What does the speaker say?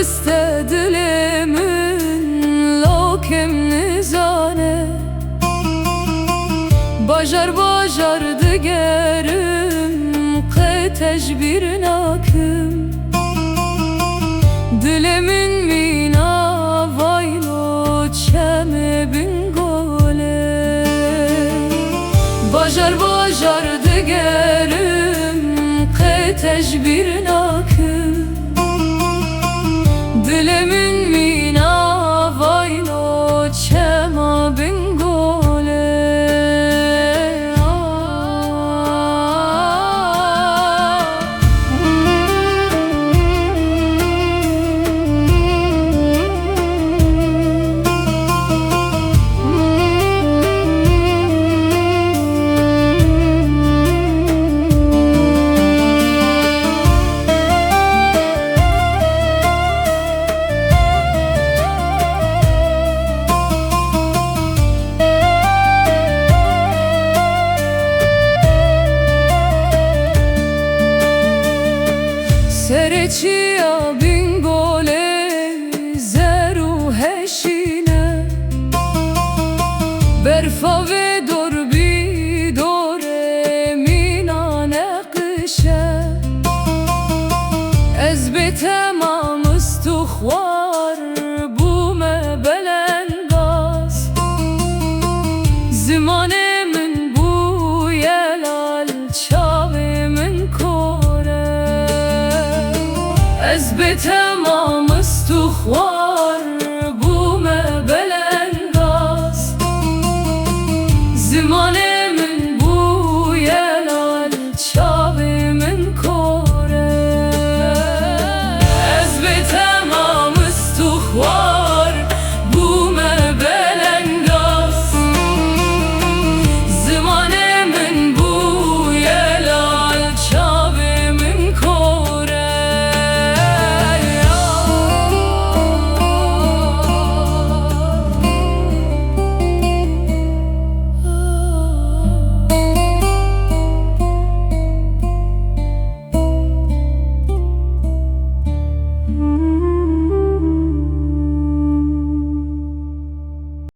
درسته دلمون لاکم نزانه باجر دگرم قتج bir nakım Dilimin mina vaylo çeme bingole Bajar degərim qetej bir nakım Dilimin mina vaylo çema bingole Sereçiya bingole zeru heşine Berfa ve dorbi dore minane kışe Ez betemam istuhvar bu me belengaz Zimanemin bu yelal çavemin kore Ez beter